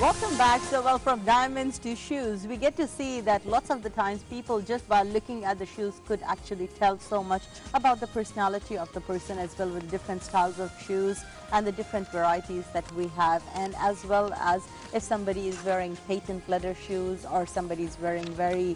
Welcome back. So, well, from diamonds to shoes, we get to see that lots of the times people just by looking at the shoes could actually tell so much about the personality of the person, as well with different styles of shoes and the different varieties that we have, and as well as if somebody is wearing patent leather shoes or somebody is wearing very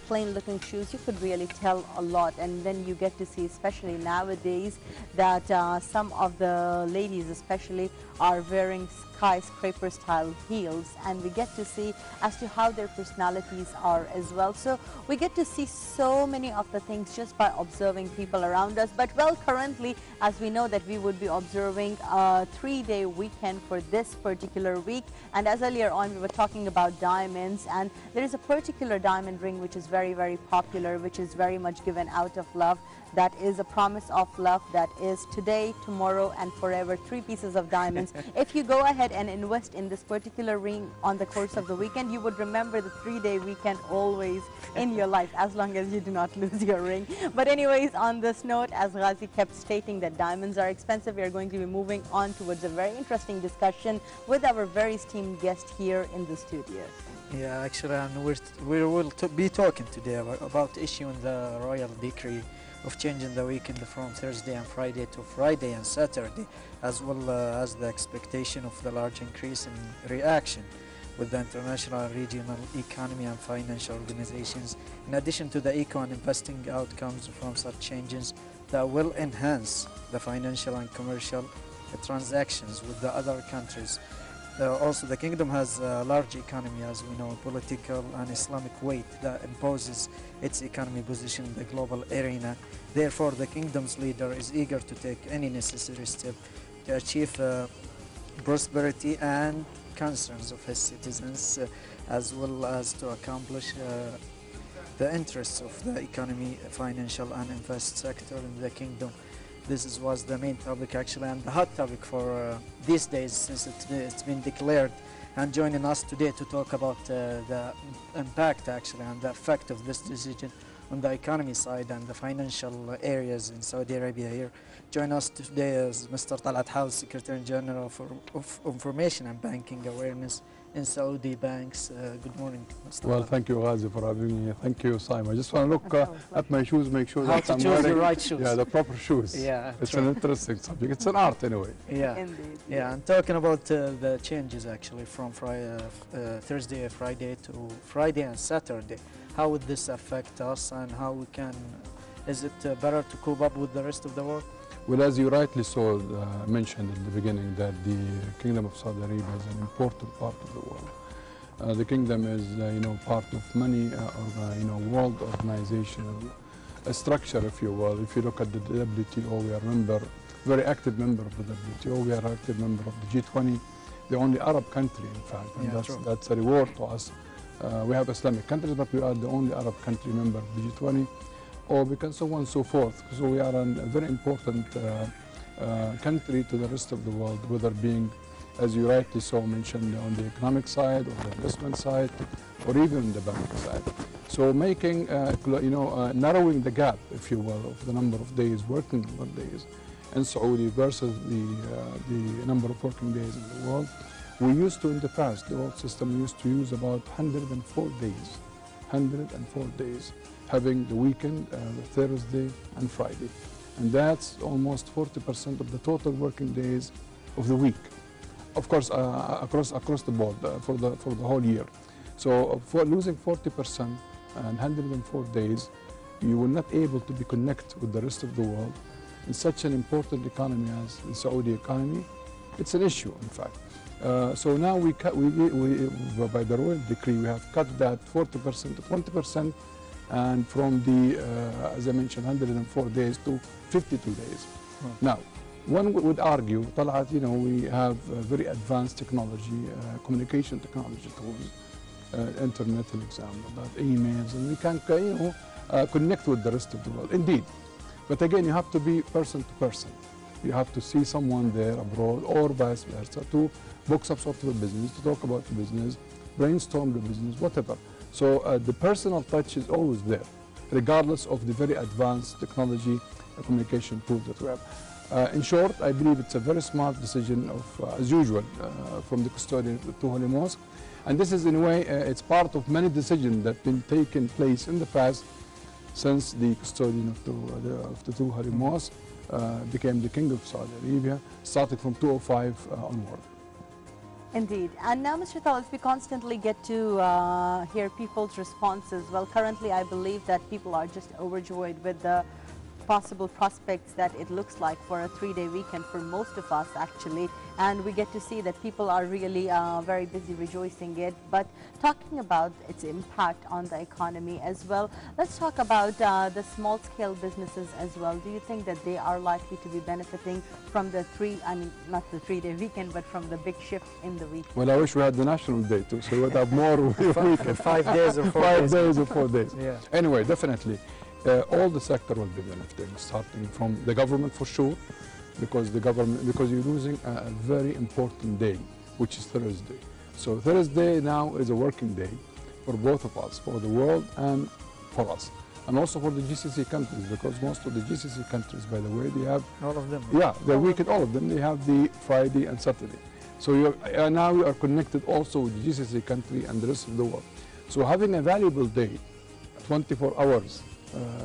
plain looking shoes, you could really tell a lot. And then you get to see, especially nowadays, that some of the ladies especially are wearing skyscraper style heels, and we get to see as to how their personalities are as well. So we get to see so many of the things just by observing people around us. But well, currently, as we know that we would be observing a 3-day weekend for this particular week, and as earlier on we were talking about diamonds, and there is a particular diamond ring which is very, very popular, which is very much given out of love. That is a promise of love, that is today, tomorrow and forever, 3 pieces of diamonds. If you go ahead and invest in this particular ring on the course of the weekend, you would remember the 3-day weekend always in your life, as long as you do not lose your ring. But anyways, on this note, as Ghazi kept stating that diamonds are expensive, we are going to be moving on towards a very interesting discussion with our very esteemed guest here in the studio. Yeah, actually, and we will be talking today about issuing the royal decree of changing the weekend from Thursday and Friday to Friday and Saturday, as well as the expectation of the large increase in reaction with the international and regional economy and financial organizations, in addition to the eco and investing outcomes from such changes that will enhance the financial and commercial transactions with the other countries. Also, the kingdom has a large economy, as we know, political and Islamic weight that imposes its economy position in the global arena. Therefore, the kingdom's leader is eager to take any necessary step to achieve prosperity and concerns of his citizens, as well as to accomplish the interests of the economy, financial and invest sector in the kingdom. This was the main topic actually, and the hot topic for these days, since it's been declared. And joining us today to talk about the impact actually and the effect of this decision on the economy side and the financial areas in Saudi Arabia here. Join us today is Mr. Talat House, Secretary General of Information and Banking Awareness in Saudi Banks. Good morning, Mr. Well, thank you, Ghazi, for having me. Thank you, Simon. I just want to look at my shoes, make sure how that to I'm choose wearing the right shoes. Yeah, the proper shoes. Yeah, it's an interesting subject. It's an art anyway. Yeah, indeed. Yeah. And talking about the changes actually from Thursday, Friday to Friday and Saturday, how would this affect us, and how we can? Is it better to cope up with the rest of the world? Well, as you rightly saw, mentioned in the beginning, that the Kingdom of Saudi Arabia is an important part of the world. The kingdom is, part of many, world organizational structure, if you will. If you look at the WTO, we are very active member of the WTO. We are active member of the G20, the only Arab country, in fact, and that's a reward to us. We have Islamic countries, but we are the only Arab country member of the G20, or because so on and so forth. So we are a very important country to the rest of the world, whether being, as you rightly so mentioned, on the economic side, or the investment side, or even the banking side. So making, narrowing the gap, if you will, of the number of days, working number of days in Saudi versus the number of working days in the world. We used to, in the past, the old system used to use about 104 days, 104 days, having the weekend, the Thursday and Friday. And that's almost 40% of the total working days of the week. Of course, across the board for the whole year. So for losing 40% and 104 days, you will not able to be connected with the rest of the world in such an important economy as the Saudi economy. It's an issue, in fact. So now by the royal decree, we have cut that 40% to 20%, and from the, as I mentioned, 104 days to 52 days. Now, one would argue, Talat, we have very advanced technology, communication technology tools, internet, for example, emails, and we can, connect with the rest of the world. Indeed, but again, you have to be person to person. You have to see someone there abroad, or vice versa, to book some sort of a business, to talk about the business, brainstorm the business, whatever. So the personal touch is always there, regardless of the very advanced technology communication tools that we have. In short, I believe it's a very smart decision of, as usual, from the custodian of the two holy mosques. And this is, in a way, it's part of many decisions that have been taken place in the past since the custodian of the two holy mosques became the king of Saudi Arabia, starting from 2005 onward. Indeed. And now, Mr. Thalis, we constantly get to hear people's responses. Well, currently, I believe that people are just overjoyed with the possible prospects that it looks like for a 3-day weekend for most of us, actually. And we get to see that people are really very busy rejoicing it. But talking about its impact on the economy as well, let's talk about the small-scale businesses as well. Do you think that they are likely to be benefiting from the not the 3-day weekend, but from the big shift in the week? Well, I wish we had the national day too, so we would have more weekend. 5 days or 4 5 days. days or 4 days. Yeah. Anyway, definitely, all the sector will be benefiting, starting from the government for sure, because you're losing a very important day, which is Thursday. So Thursday now is a working day for both of us, for the world and for us, and also for the GCC countries, because most of the GCC countries, by the way, they have All of them. yeah, the weekend, all of them, they have the Friday and Saturday. So now you are connected also with the GCC country and the rest of the world. So having a valuable day, 24 hours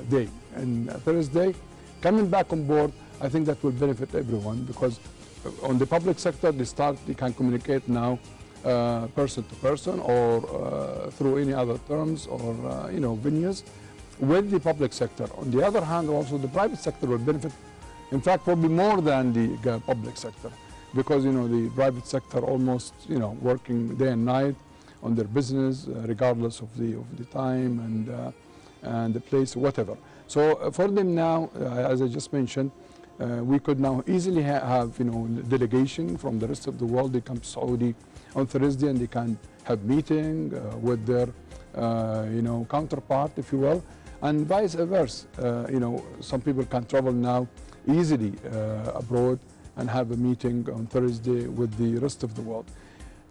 day, and Thursday, coming back on board, I think that will benefit everyone, because on the public sector, they can communicate now person to person or through any other terms or venues with the public sector. On the other hand, also the private sector will benefit, in fact, probably more than the public sector, because the private sector almost working day and night on their business, regardless of the time and the place, whatever. So for them now, as I just mentioned, we could now easily have delegation from the rest of the world. They come to Saudi on Thursday and they can have meeting with their counterpart, if you will, and vice versa. Some people can travel now easily abroad and have a meeting on Thursday with the rest of the world.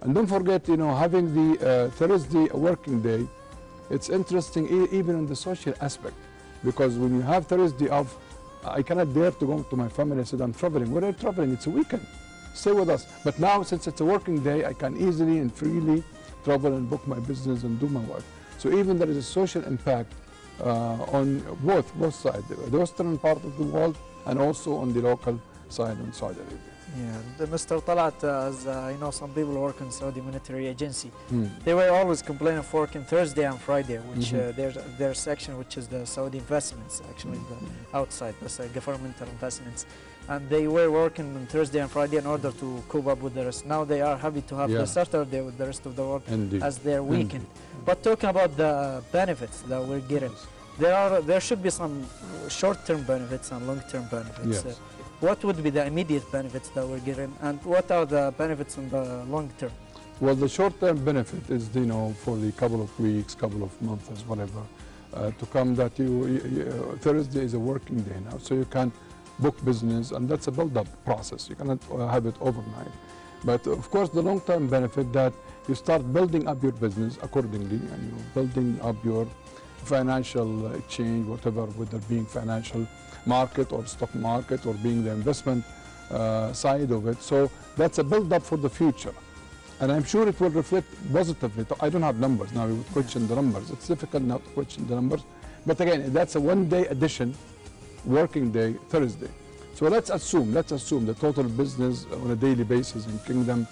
And don't forget, having the Thursday working day, it's interesting even in the social aspect, because when you have Thursday off, I cannot dare to go to my family and say, I'm traveling. Where are you traveling? It's a weekend. Stay with us. But now, since it's a working day, I can easily and freely travel and book my business and do my work. So even there is a social impact on both sides, the western part of the world and also on the local side in Saudi Arabia. Yeah, Mr. Talat, as I know some people work in Saudi Military Agency, they were always complaining of working Thursday and Friday, which their section, which is the Saudi investments, actually the outside, the governmental investments, and they were working on Thursday and Friday in order to cope up with the rest. Now they are happy to have the Saturday with the rest of the world as their weekend. But talking about the benefits that we're getting, there should be some short-term benefits and long-term benefits. Yes. What would be the immediate benefits that we're getting, and what are the benefits in the long term? Well, the short-term benefit is, for the couple of weeks, couple of months, whatever, to come that Thursday is a working day now, so you can book business, and that's a build-up process. You cannot have it overnight. But of course, the long-term benefit that you start building up your business accordingly, and you're building up your financial exchange, whatever, whether being financial market or stock market or being the investment side of it. So that's a build-up for the future. And I'm sure it will reflect positively. I don't have numbers now, we would question the numbers. It's difficult now to question the numbers. But again, that's a one-day addition, working day, Thursday. So let's assume the total business on a daily basis in Kingdom,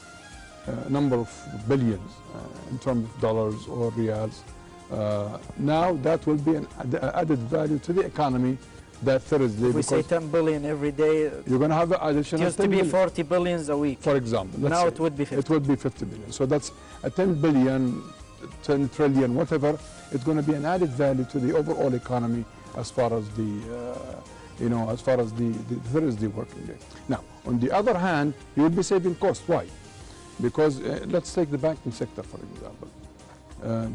number of billions in terms of dollars or riyals. Now that will be an added value to the economy that Thursday. If we say 10 billion every day, you're going to have an additional. It used to be 40 billions a week. For example. Now it would be 50. It would be 50 billion. So that's a 10 billion, 10 trillion, whatever. It's going to be an added value to the overall economy as far as the, the Thursday working day. Now, on the other hand, you will be saving costs. Why? Because let's take the banking sector, for example.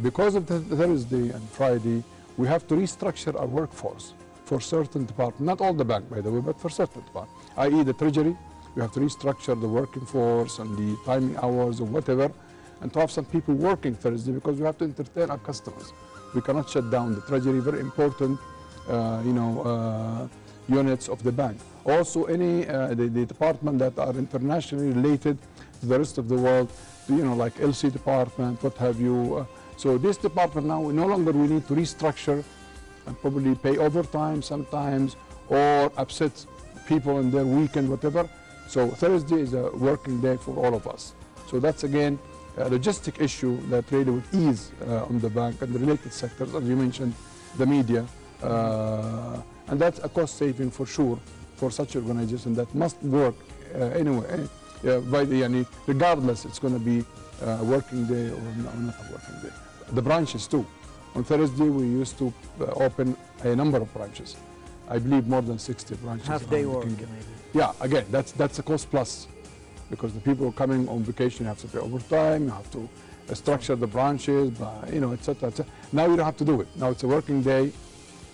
Because of the Thursday and Friday, we have to restructure our workforce for certain departments, not all the bank, by the way, but for certain departments, i.e. the treasury. We have to restructure the working force and the timing hours or whatever, and to have some people working Thursday because we have to entertain our customers. We cannot shut down the treasury, very important, units of the bank. Also, any the department that are internationally related to the rest of the world, you know, like LC department, what have you. So this department now, no longer we need to restructure and probably pay overtime sometimes or upset people in their weekend, whatever. So Thursday is a working day for all of us. So that's again a logistic issue that really would ease on the bank and the related sectors, as you mentioned, the media. And that's a cost saving for sure for such organization that must work anyway, regardless it's going to be a working day or not a working day. The branches too. On Thursday we used to open a number of branches. I believe more than 60 branches. Half-day work, maybe. Yeah, again, that's a cost plus, because the people coming on vacation have to pay overtime, you have to structure the branches, you know, etc. Now you don't have to do it. Now it's a working day.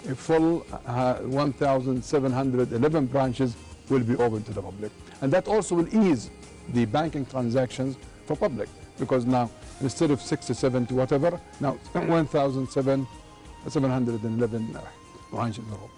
A full 1,711 branches will be open to the public. And that also will ease the banking transactions for public, because now instead of 60, 70, whatever, now 1,711 branches are open.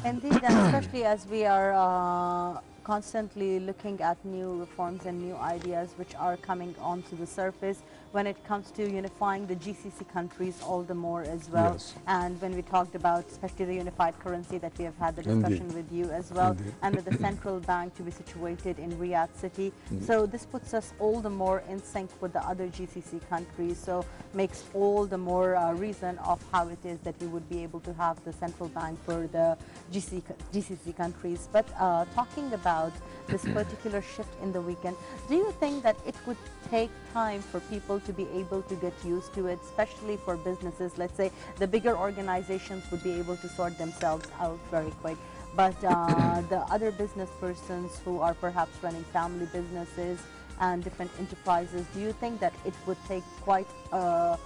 Indeed, and especially as we are constantly looking at new reforms and new ideas which are coming onto the surface when it comes to unifying the GCC countries all the more as well. Yes. And when we talked about especially the unified currency that we have had the discussion Indeed. with you as well, Indeed. and with the central bank to be situated in Riyadh City. So this puts us all the more in sync with the other GCC countries, so makes all the more reason of how it is that we would be able to have the central bank for the GCC countries. But talking about this particular shift in the weekend, do you think that it would take time for people to be able to get used to it, especially for businesses? Let's say the bigger organizations would be able to sort themselves out very quick, but the other business persons who are perhaps running family businesses and different enterprises, do you think that it would take quite a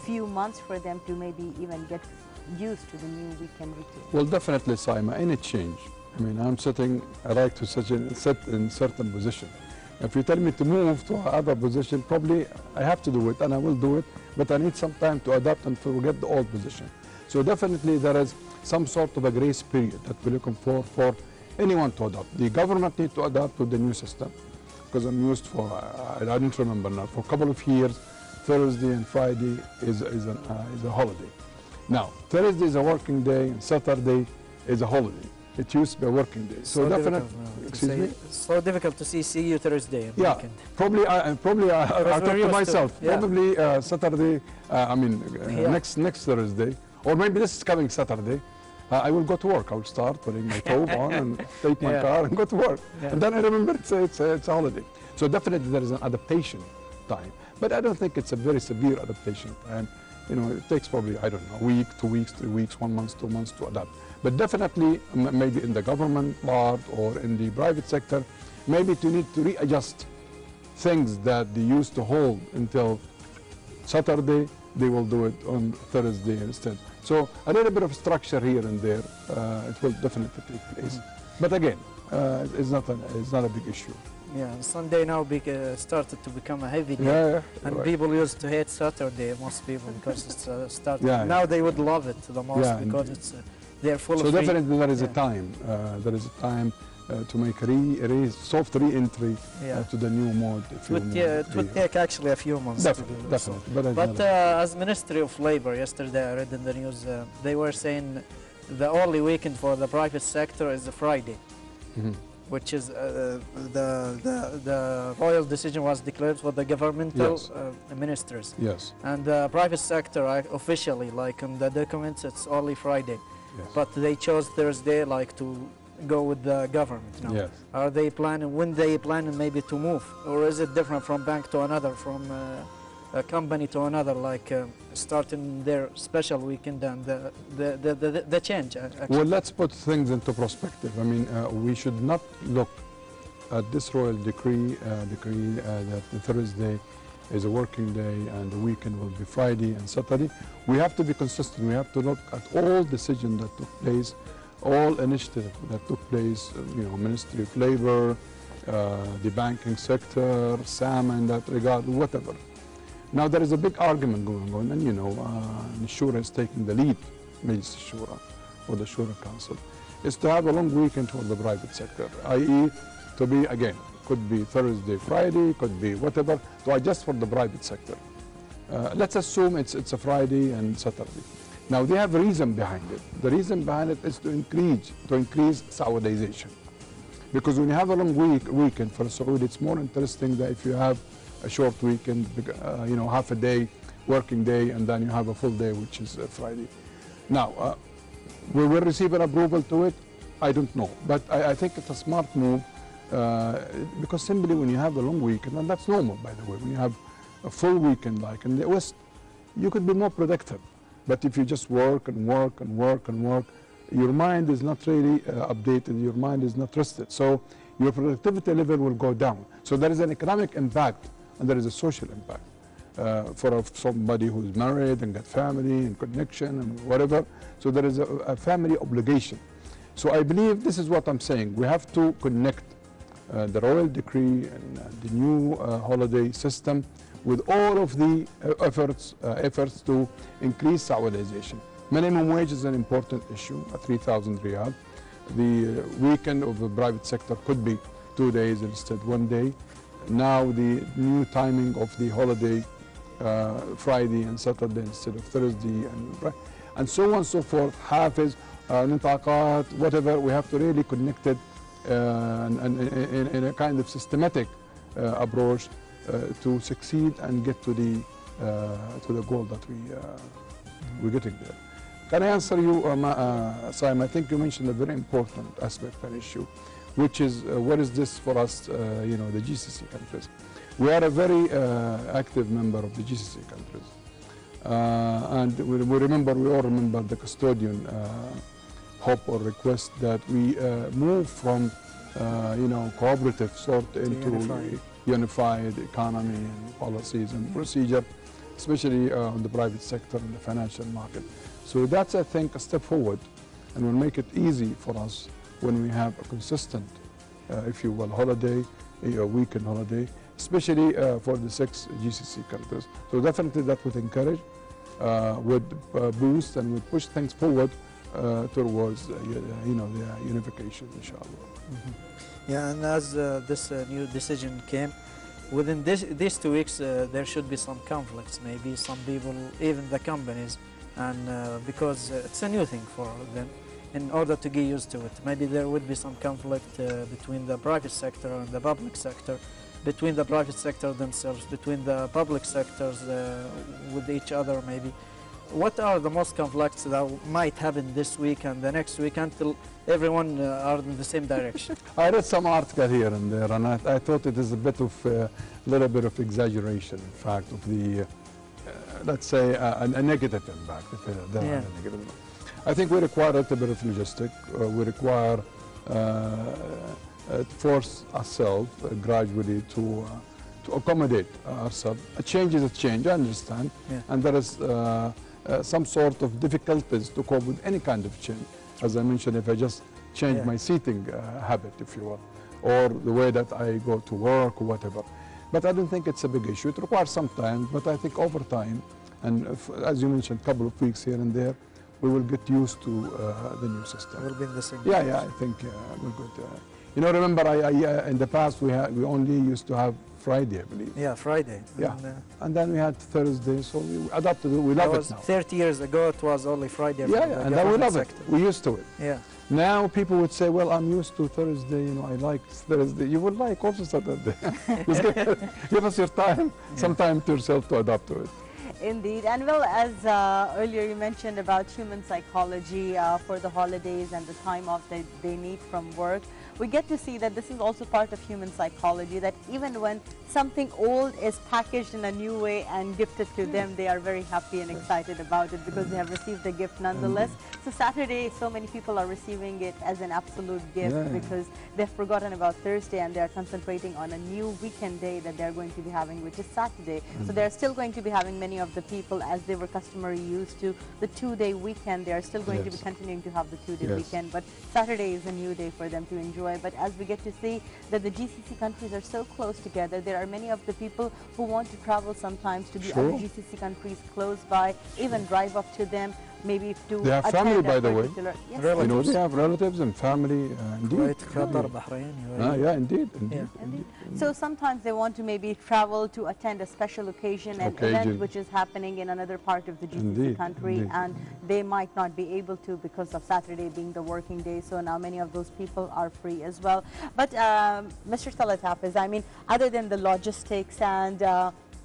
few months for them to maybe even get used to the new weekend routine? Well, definitely, Saima, any change. I mean, I'm sitting, I like to sit in certain position. If you tell me to move to another position, probably I have to do it, and I will do it, but I need some time to adapt and forget the old position. So definitely there is some sort of a grace period that we're looking for anyone to adopt. The government needs to adapt to the new system, because I'm used for, I don't remember now, for a couple of years, Thursday and Friday is a holiday. Now, Thursday is a working day, and Saturday is a holiday. It used to be a working day. So definitely, excuse me? It's so difficult to see you Thursday and yeah, weekend. probably I talk to myself. Yeah. Probably Saturday, next Thursday, or maybe this is coming Saturday, I will go to work. I will start putting my top on and take my car and go to work. Yeah. And then I remember it's a holiday. So definitely there is an adaptation time. But I don't think it's a very severe adaptation time. You know, it takes probably, I don't know, a week, 2 weeks, 3 weeks, 1 month, 2 months to adapt. But definitely, maybe in the government part or in the private sector, maybe to need to readjust things that they used to hold until Saturday, they will do it on Thursday instead. So a little bit of structure here and there, it will definitely take place. But again, it's not a big issue. Yeah, Sunday now started to become a heavy day. Yeah, and right. People used to hate Saturday, most people, because it's started. Yeah, now they would love it the most, yeah, because it's they're full so of. So definitely there is a time. There is a time to make a soft re-entry to the new mode. It would take actually a few months. Definitely, to do definitely. So. But as Ministry of Labor yesterday, I read in the news, they were saying the only weekend for the private sector is the Friday. Which is the royal decision was declared for the governmental ministers. Yes. And the private sector officially, like in the documents, it's only Friday. Yes. But they chose Thursday, like to go with the government. No? Yes. Are they planning? When they planning maybe to move, or is it different from bank to another, from a company to another, like starting their special weekend and the change? Actually. Well, let's put things into perspective. I mean, we should not look at this royal decree that the Thursday is a working day and the weekend will be Friday and Saturday. We have to be consistent. We have to look at all decisions that took place, all initiatives that took place, Ministry of Labor, the banking sector, SAM in that regard, whatever. Now there is a big argument going on, and the Shura is taking the lead, Majlis Shura or the Shura Council. is to have a long weekend for the private sector, i.e. to be, again, could be Thursday, Friday, could be whatever, to adjust for the private sector. Let's assume it's a Friday and Saturday. Now they have a reason behind it. The reason behind it is to increase Saudization. Because when you have a long weekend for Saudi, it's more interesting than if you have a short weekend, you know, half a day, working day, and then you have a full day, which is Friday. Now, we will receive an approval to it. I don't know, but I think it's a smart move because simply when you have a long weekend, and that's normal, by the way, when you have a full weekend like in the West, you could be more productive. But if you just work and work and work and work, your mind is not really updated, your mind is not rested. So your productivity level will go down. So there is an economic impact and there is a social impact for somebody who's married and got family and connection and whatever. So there is a family obligation. So I believe this is what I'm saying. We have to connect the royal decree and the new holiday system with all of the efforts to increase Saudization. Minimum wage is an important issue, 3,000 riyal. The weekend of the private sector could be 2 days instead 1 day. Now the new timing of the holiday, Friday and Saturday instead of Thursday, and so on and so forth, Hafiz, Nintaqat, whatever, we have to really connect it in a kind of systematic approach to succeed and get to the goal that we're getting there. Can I answer you, Simon? I think you mentioned a very important aspect and issue, which is what is this for us, you know, the GCC countries. We are a very active member of the GCC countries. And we all remember the custodian hope or request that we move from, you know, cooperative sort into unified economy and policies and procedure, especially on the private sector and the financial market. So that's, I think, a step forward and will make it easy for us when we have a consistent, if you will, holiday, a weekend holiday, especially for the 6 GCC countries. So definitely that would encourage, would boost and would push things forward towards, you know, the unification, inshallah. Yeah, and as this new decision came, within these 2 weeks, there should be some conflicts, maybe some people, even the companies, and because it's a new thing for them, in order to get used to it. Maybe there would be some conflict between the private sector and the public sector, between the private sector themselves, between the public sectors with each other maybe. What are the most conflicts that might happen this week and the next week until everyone are in the same direction? I read some article here and there, and I thought it is a bit of a little bit of exaggeration, in fact, of the, let's say, a negative impact. If there are a negative impact. I think we require a little bit of logistic. We require to force ourselves gradually to accommodate ourselves. A change is a change, I understand, and there is some sort of difficulties to cope with any kind of change. As I mentioned, if I just change my seating habit, if you will, or the way that I go to work or whatever. But I don't think it's a big issue. It requires some time, but I think over time, and as you mentioned, a couple of weeks here and there, we will get used to the new system. We'll be in the same Yeah, I think we're good. You know, remember, in the past, we only used to have Friday, I believe. Yeah, Friday. Yeah, and then we had Thursday, so we adapted it. We love it now. 30 years ago, it was only Friday. Yeah, and then we love it. We used to it. Yeah. Now people would say, well, I'm used to Thursday, you know, I like Thursday. You would like also Saturday. Give us your time, some time to yourself to adapt to it. Indeed, and well, as earlier you mentioned about human psychology for the holidays and the time off that they need from work, we get to see that this is also part of human psychology, that even when something old is packaged in a new way and gifted to them, they are very happy and excited about it because they have received a gift nonetheless. So Saturday, so many people are receiving it as an absolute gift because they've forgotten about Thursday and they're concentrating on a new weekend day that they're going to be having, which is Saturday. So they're still going to be having, many of the people, as they were customary used to, the 2-day weekend. They are still going to be continuing to have the 2-day weekend, but Saturday is a new day for them to enjoy. But as we get to see that the GCC countries are so close together, there are many of the people who want to travel sometimes to the other GCC countries close by, even drive up to them. maybe to They have attend family, a by the way. particular- Yes, You know, they have relatives and family. Indeed. Kuwait, Qatar, Bahrain. Yeah, indeed. Indeed. So sometimes they want to maybe travel to attend a special occasion, an event which is happening in another part of the GCC country, and they might not be able to because of Saturday being the working day. So now many of those people are free as well. But Mr. Salat Hafiz, I mean, other than the logistics and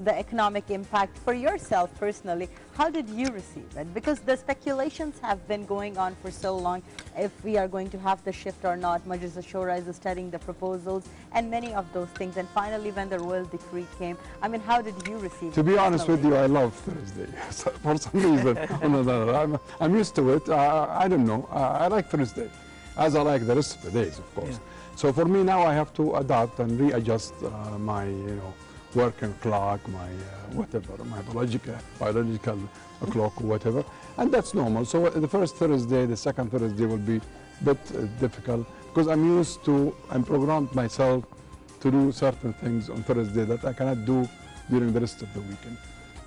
the economic impact for yourself personally, how did you receive it? Because the speculations have been going on for so long, if we are going to have the shift or not. Majlis al-Shura is studying the proposals and many of those things. And finally, when the royal decree came, I mean, how did you receive it? To be honest with you, I love Thursday. For some reason, I'm used to it. I don't know. I like Thursday, as I like the rest of the days, of course. So for me now, I have to adapt and readjust my, working clock, my whatever, my biological clock or whatever, and that's normal. So the first Thursday, the second Thursday will be a bit difficult because I'm programmed myself to do certain things on Thursday that I cannot do during the rest of the weekend.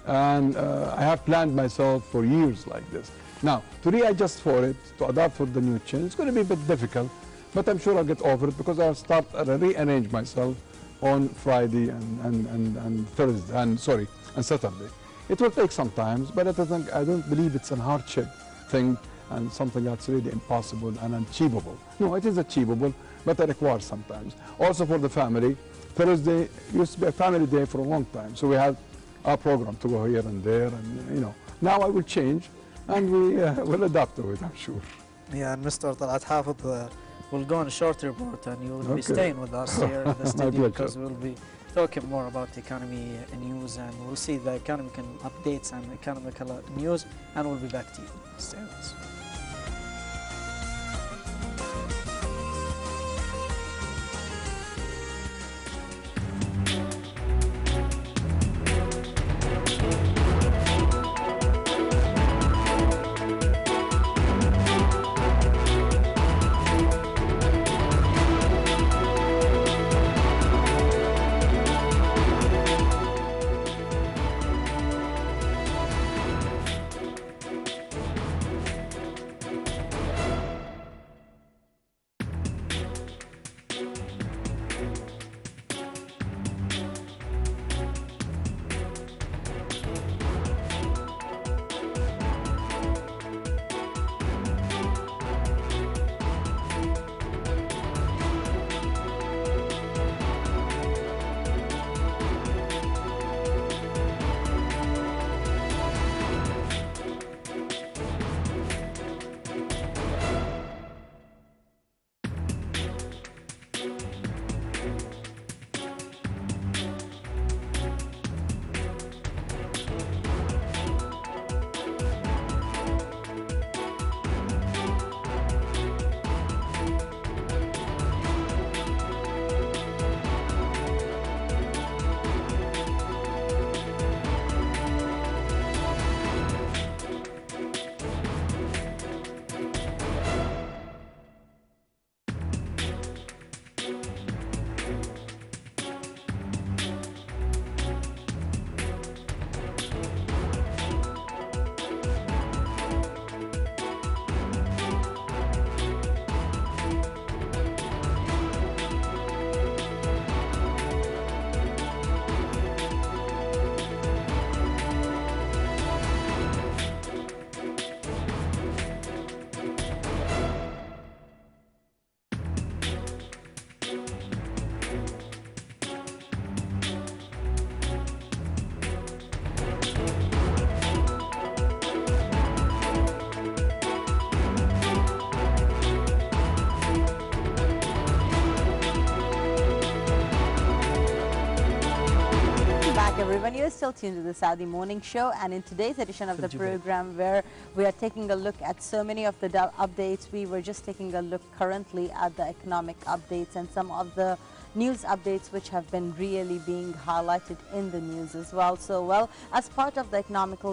And I have planned myself for years like this. Now, to readjust for it, to adapt for the new change, it's going to be a bit difficult, but I'm sure I'll get over it because I'll start rearrange myself on Friday and Thursday, and Saturday. It will take some time, but I don't believe it's a hardship thing and something that's really impossible and unachievable. No, it is achievable, but it requires sometimes. Also for the family, Thursday used to be a family day for a long time, so we had our program to go here and there, and now I will change, and we will adapt to it, I'm sure. Yeah, and Mr. Talat Hafid, we'll go on a short report, and you will be staying with us here in the studio because we'll be talking more about economy news, and we'll see the economic updates and economical news, and we'll be back to you. Stay with us. everyone. You're still tuned to the Saudi Morning Show, and in today's edition of the program, where we are taking a look at so many of the updates, we were just taking a look currently at the economic updates and some of the news updates which have been really being highlighted in the news as well. So, well, as part of the economic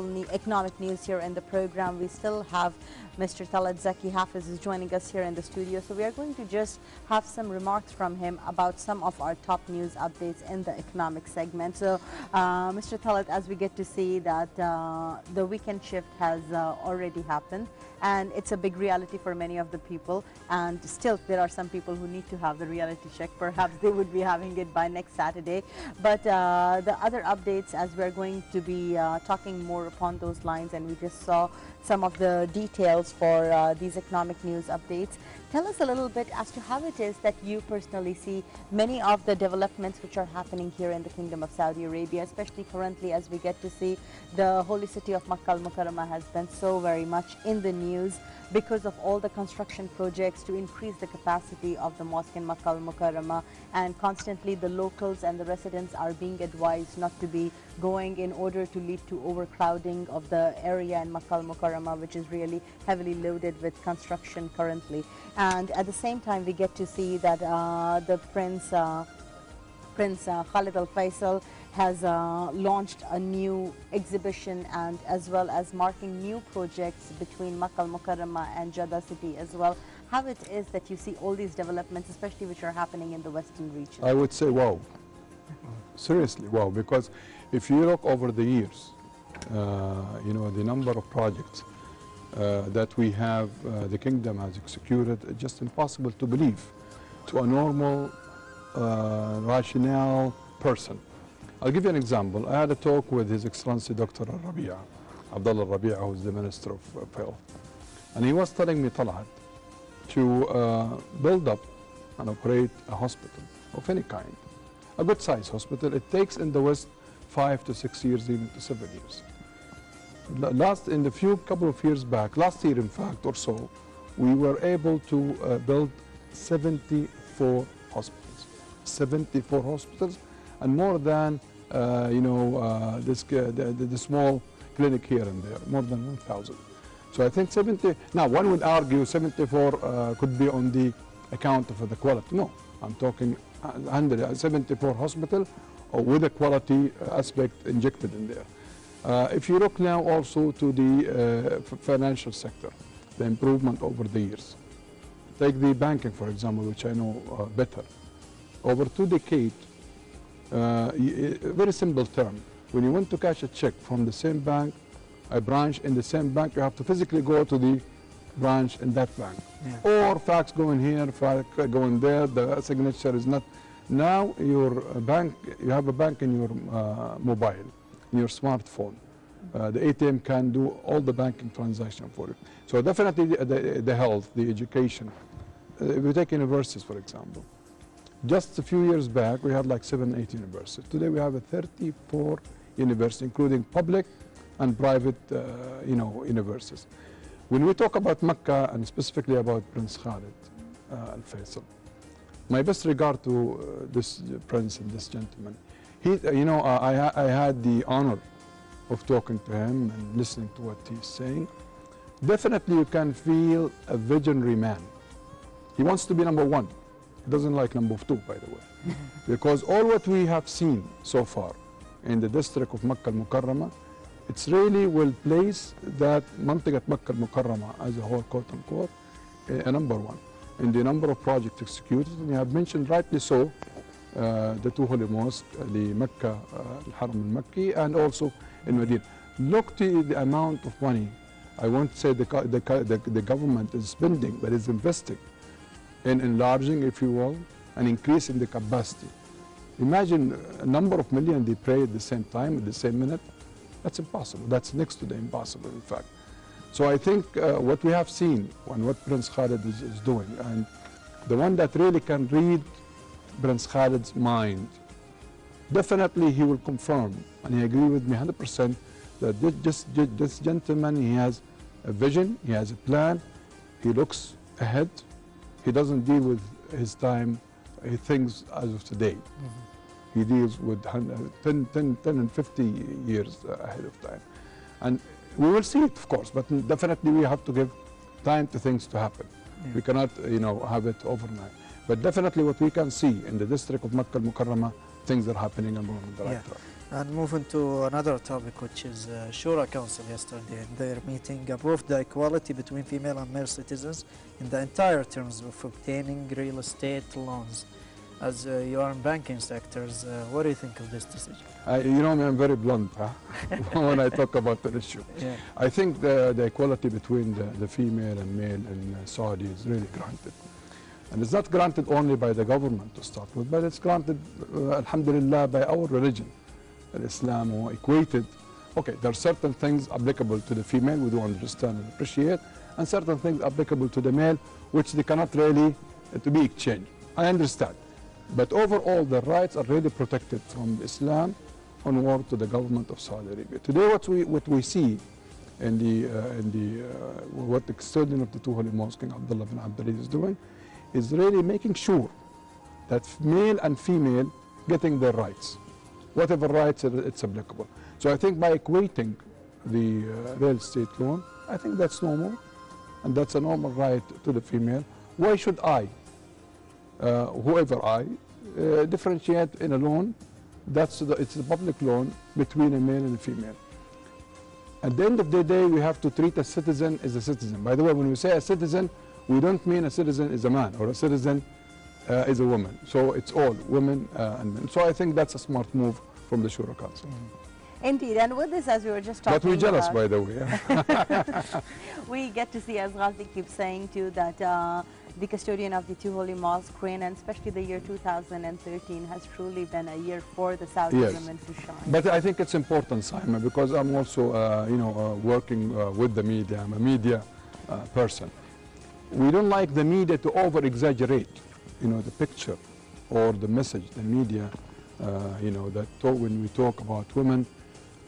news here in the program, we still have Mr. Talat Zaki Hafiz is joining us here in the studio. So we are going to just have some remarks from him about some of our top news updates in the economic segment. So, Mr. Talat, as we get to see that the weekend shift has already happened, and it's a big reality for many of the people, and still there are some people who need to have the reality check. Perhaps they would be having it by next Saturday. But the other updates, as we're going to be talking more upon those lines, and we just saw some of the details for these economic news updates. Tell us a little bit as to how it is that you personally see many of the developments which are happening here in the Kingdom of Saudi Arabia, especially currently as we get to see the holy city of Makkah al-Mukarramah has been so very much in the news because of all the construction projects to increase the capacity of the mosque in Makkah al-Mukarramah, and constantly the locals and the residents are being advised not to be going in order to lead to overcrowding of the area in Makkah al-Mukarramah, which is really heavily loaded with construction currently. And at the same time, we get to see that the Prince Khalid Al Faisal has launched a new exhibition, and as well as marking new projects between Makkah al-Mukarramah and Jeddah city as well. How it is that you see all these developments, especially which are happening in the western region? I would say wow. Seriously, wow, because if you look over the years, you know, the number of projects that we have, the kingdom has executed, it's just impossible to believe to a normal, rational person. I'll give you an example. I had a talk with His Excellency Dr. Al-Rabi'a, Abdullah Al-Rabi'a, who is the Minister of Health. And he was telling me, Talat, to build up and operate a hospital of any kind, a good sized hospital, it takes in the West 5 to 6 years, even to 7 years. In the couple of years back, last year in fact or so, we were able to build 74 hospitals. 74 hospitals, and more than you know, the small clinic here and there, more than 1,000. So I think 70. Now one would argue 74 could be on the account of the quality. No, I'm talking 174 hospital with a quality aspect injected in there. If you look now also to the financial sector, the improvement over the years. Take the banking, for example, which I know better. Over 2 decades, very simple term, when you want to cash a check from the same bank, a branch in the same bank, you have to physically go to the branch in that bank. Yeah. Or fax going here, fax going there, the signature is not. Now your bank, you have a bank in your mobile, in your smartphone. The ATM can do all the banking transaction for you. So definitely the health, the education. If you take universities, for example. Just a few years back, we had like 7, 8 universities. Today we have 34 universities, including public and private you know, universities. When we talk about Mecca, and specifically about Prince Khalid Al Faisal, my best regard to this prince and this gentleman. He, you know, I had the honor of talking to him and listening to what he's saying. Definitely you can feel a visionary man. He wants to be number 1. He doesn't like number 2, by the way. Because all what we have seen so far in the district of Makkah al-Mukarramah, it's really will place that Mantiqat Makkah al-Mukarramah as a whole, quote unquote, a number 1 in the number of projects executed. And you have mentioned rightly so the 2 holy mosques, the Mecca, al-Haram al-Makki, and also in Medina. Look to the amount of money, I won't say the government is spending, but is investing in enlarging, if you will, and increasing the capacity. Imagine a number of millions they pray at the same time, at the same minute. That's impossible. That's next to the impossible, in fact. So I think what we have seen and what Prince Khalid is doing, and the one that really can read Prince Khalid's mind, definitely he will confirm, and he agree with me 100%, that this gentleman, he has a vision, he has a plan, he looks ahead, he doesn't deal with his time, he thinks as of today. He deals with 10 and 50 years ahead of time. And we will see it, of course, but definitely we have to give time to things to happen. Yeah. We cannot, you know, have it overnight. But definitely what we can see in the district of Makkah al-Mukarramah, things are happening and moving in the right track. And moving to another topic, which is Shura Council yesterday in their meeting approved the equality between female and male citizens in the entire terms of obtaining real estate loans. As you are in banking sectors, what do you think of this decision? You know me, I'm very blunt when I talk about the issue. Yeah. I think the equality between the female and male in Saudi is really granted. And it's not granted only by the government to start with, but it's granted, alhamdulillah, by our religion. Islam, or equated. Okay, there are certain things applicable to the female we do understand and appreciate, and certain things applicable to the male which they cannot really to be exchanged. I understand. But overall, the rights are really protected from Islam onward to the government of Saudi Arabia. Today, what we see what the custodian of the two holy mosques, King Abdullah bin Abdulaziz, is doing, is really making sure that male and female getting their rights, whatever rights it's applicable. So I think by equating the real estate loan, I think that's normal, and that's a normal right to the female. Why should I, whoever I, differentiate in a loan? It's a public loan between a male and a female. At the end of the day, we have to treat a citizen as a citizen. By the way, when we say a citizen, we don't mean a citizen is a man or a citizen is a woman. So it's all women and men. So I think that's a smart move from the Shura Council. Indeed, and with this, as we were just talking But we're jealous, by the way. We get to see, as Ghazi keeps saying too, that the custodian of the two holy mosques, and especially the year 2013 has truly been a year for the Saudi women to shine. But I think it's important, Simon, because I'm also, working with the media. I'm a media person. We don't like the media to over-exaggerate, the picture or the message. The media, when we talk about women,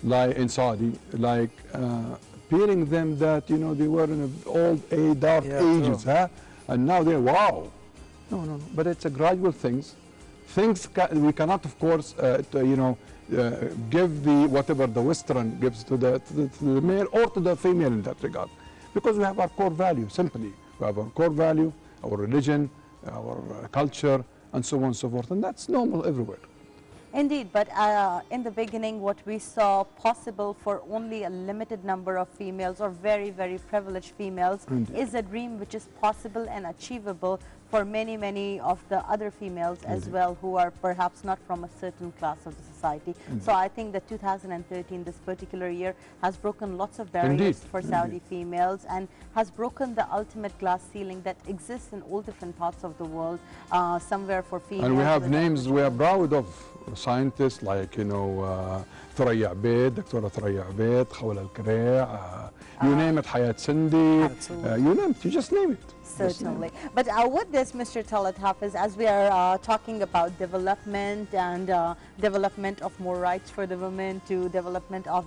like in Saudi, appearing them that they were in the old age, dark ages, and now they're wow. No. But it's a gradual things. We cannot, of course, give whatever the Western gives to the male or to the female in that regard, because we have our core value. Simply, we have our core value, our religion, our culture, and so on and so forth, and that's normal everywhere. Indeed, but in the beginning, what we saw possible for only a limited number of females or very, very privileged females is a dream which is possible and achievable for many, many of the other females as well, who are perhaps not from a certain class of the society. So I think that 2013, this particular year, has broken lots of barriers for Saudi females and has broken the ultimate glass ceiling that exists in all different parts of the world, somewhere for females. And we have names we are proud of. Scientists like, Thuraya Abed, Dr. Thuraya Abed, Khawla al-Kare'a, you name it, Hayat Sindi, you name it, you just name it. Certainly. But with this, Mr. Talat Hafiz, as we are talking about development and development of more rights for the women, to development of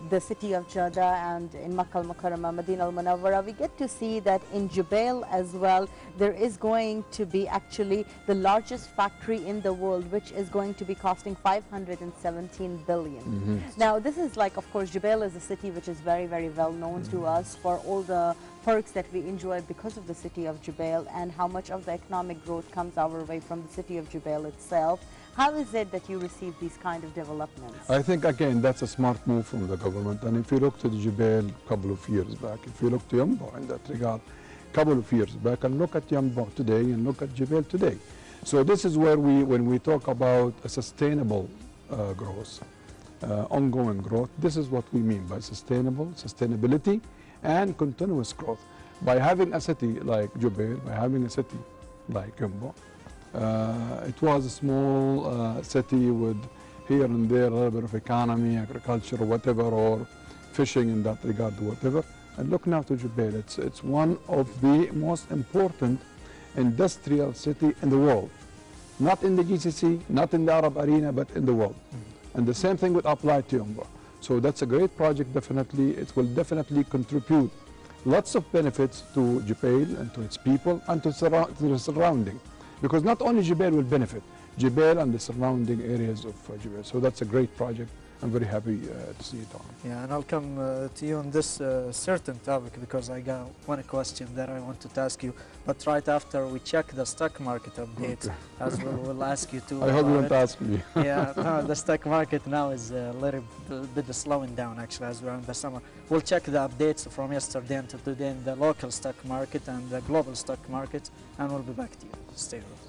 the city of Jeddah and in Makkah al-Mukarramah, Medina al-Munawwara, we get to see that in Jubail as well, there is going to be actually the largest factory in the world, which is going to be costing 517 billion. Now, this is of course, Jubail is a city which is very, very well known to us for all the perks that we enjoy because of the city of Jubail and how much of the economic growth comes our way from the city of Jubail itself. How is it that you receive these kind of developments? I think, again, that's a smart move from the government. And if you look to the Jubail a couple of years back, if you look to Yambo in that regard, a couple of years back, and look at Yambo today and look at Jubail today. So this is where when we talk about a sustainable growth, ongoing growth, this is what we mean by sustainability and continuous growth. By having a city like Jubail, by having a city like Yambo, it was a small city with here and there a little bit of economy, agriculture, whatever, or fishing in that regard, whatever. And look now to Jubail. It's one of the most important industrial city in the world. Not in the GCC, not in the Arab arena, but in the world. And the same thing would apply to Yambo. So that's a great project, definitely. It will definitely contribute lots of benefits to Jubail and to its people and to the surrounding. Because not only Jubail will benefit, Jubail and the surrounding areas of Jubail. So that's a great project I'm very happy to see it on. Yeah, and I'll come to you on this certain topic because I got one question that I wanted to ask you. But right after we check the stock market updates, Okay. as we'll ask you too. I hope you about won't it. ask me. Yeah, no, the stock market now is a little bit slowing down actually as we're in the summer. We'll check the updates from yesterday and today in the local stock market and the global stock market, and we'll be back to you. Stay with us.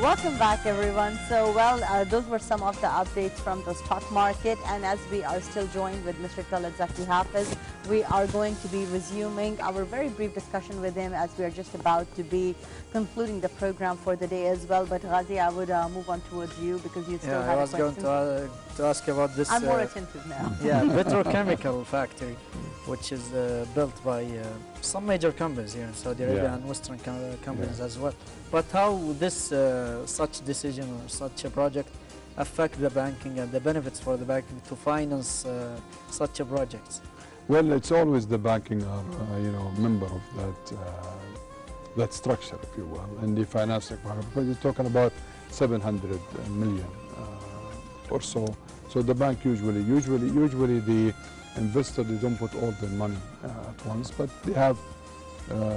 Welcome back, everyone. So, those were some of the updates from the stock market. And as we are still joined with Mr. Khaled Zaki Hafiz, we are going to be resuming our very brief discussion with him as we are just about to be concluding the program for the day as well. But Ghazi, I would move on towards you because you still have a question. I was going to ask about this. I'm more attentive now. Yeah, petrochemical factory, which is built by some major companies here in Saudi Arabia and Western companies as well. But how this such decision or such a project affect the banking and the benefits for the banking to finance such a projects? Well, it's always the banking are member of that structure, if you will, in the financing market. But you're talking about 700 million or so. So the bank usually investors, they don't put all their money at once, but they have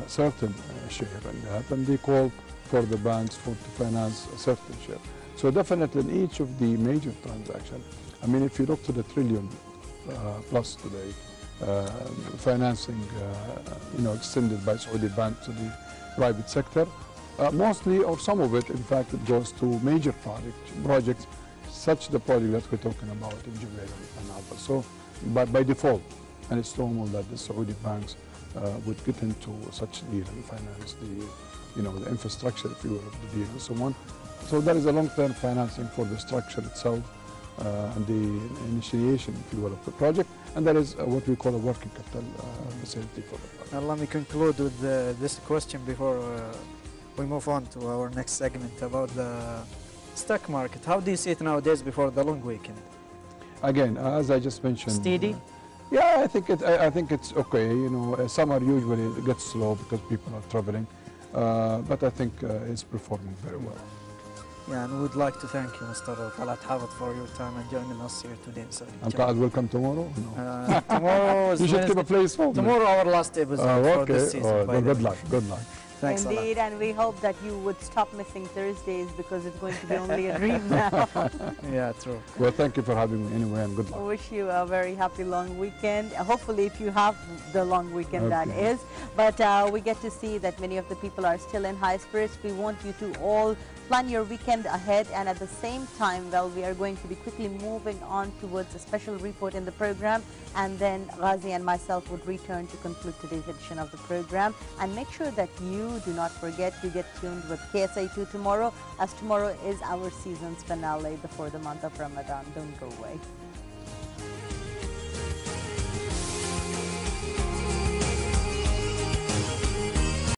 certain share in that, and they call for the banks to finance a certain share. So definitely in each of the major transactions, I mean, if you look to the trillion plus today, financing, extended by Saudi bank to the private sector, mostly or some of it, in fact, it goes to major projects, such the project that we're talking about in Jubail and others. So by default, and it's normal that the Saudi banks would get into such deal and finance the infrastructure, if you will, of the deal and so on. So there is a long-term financing for the structure itself and the initiation, if you will, of the project, and there is what we call a working capital facility for the project. Now let me conclude with this question before we move on to our next segment about the stock market. How do you see it nowadays before the long weekend? Again, as I just mentioned, Steady? Yeah, I think it's okay. Summer usually gets slow because people are traveling, but I think it's performing very well. Yeah, and we'd like to thank you, Mr. Talat Hafid, for your time and joining us here today in Saudi. And Talat will come tomorrow? No. Tomorrow is you should keep a place for me. Tomorrow our last episode for this season. Well, good luck, good luck. Thanks Indeed, and we hope that you would stop missing Thursdays because it's going to be only a dream now. Yeah, true. Well, thank you for having me anyway, and good luck. I wish you a very happy long weekend. Hopefully, if you have the long weekend, that is. But we get to see that many of the people are still in high spirits. We want you to all plan your weekend ahead, and at the same time, well, we are going to be quickly moving on towards a special report in the program, and then Ghazi and myself would return to conclude today's edition of the program. And make sure that you do not forget to get tuned with KSA2 tomorrow, as tomorrow is our season's finale before the month of Ramadan. Don't go away.